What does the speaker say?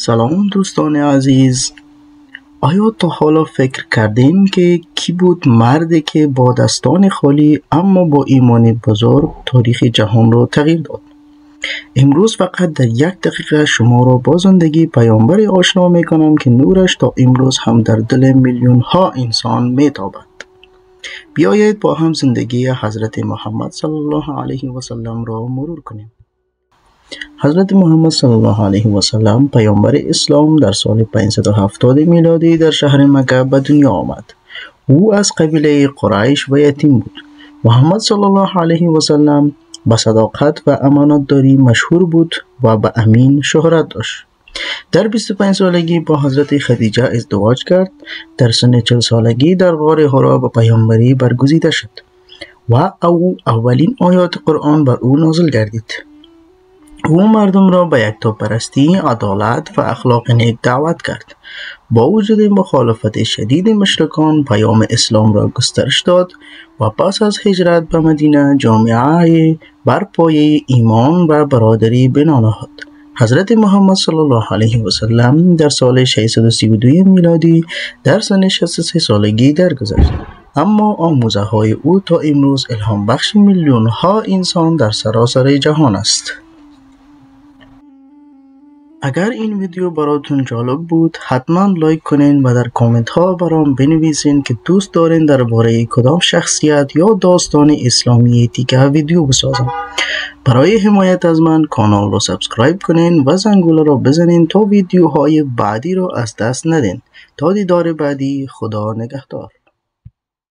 سلام دوستان عزیز. آیا تا حالا فکر کردین که کی بود مردی که با دستان خالی اما با ایمان بزرگ تاریخ جهان را تغییر داد؟ امروز فقط در 1 دقیقه شما را با زندگی پیامبر آشنا می کنم که نورش تا امروز هم در دل میلیون ها انسان می تابد. بیایید با هم زندگی حضرت محمد صلی الله علیه و سلم را مرور کنیم. حضرت محمد صلی الله علیه و سلم پیامبر اسلام در سال 570 میلادی در شهر مکه به دنیا آمد. او از قبیله قریش و یتیم بود. محمد صلی الله علیه و سلم به صداقت و امانتداری مشهور بود و به امین شهرت داشت. در 25 سالگی با حضرت خدیجه ازدواج کرد. در سن 40 سالگی در غار حرا به پیامبری برگزیده شد و اولین آیات قرآن بر او نازل گردید. او مردم را به یکتاپرستی، عدالت و اخلاق نیک دعوت کرد. با وجود مخالفت شدید مشرکان پیام اسلام را گسترش داد و پس از هجرت به مدینه جامعه بر پایه ایمان و برادری بنا نهاد. حضرت محمد صلی الله علیه و سلم در سال 632 میلادی در سن 63 سالگی درگذشت. اما آموزه های او تا امروز الهام بخش میلیون ها انسان در سراسر جهان است. اگر این ویدیو براتون جالب بود حتما لایک کنین و در کامنت ها برام بنویسین که دوست دارین درباره کدام شخصیت یا داستان اسلامی تیکه ویدیو بسازم. برای حمایت از من کانال رو سابسکرایب کنین و زنگوله رو بزنین تا ویدیوهای بعدی رو از دست ندین. تا دیدار بعدی، خدا نگهدار.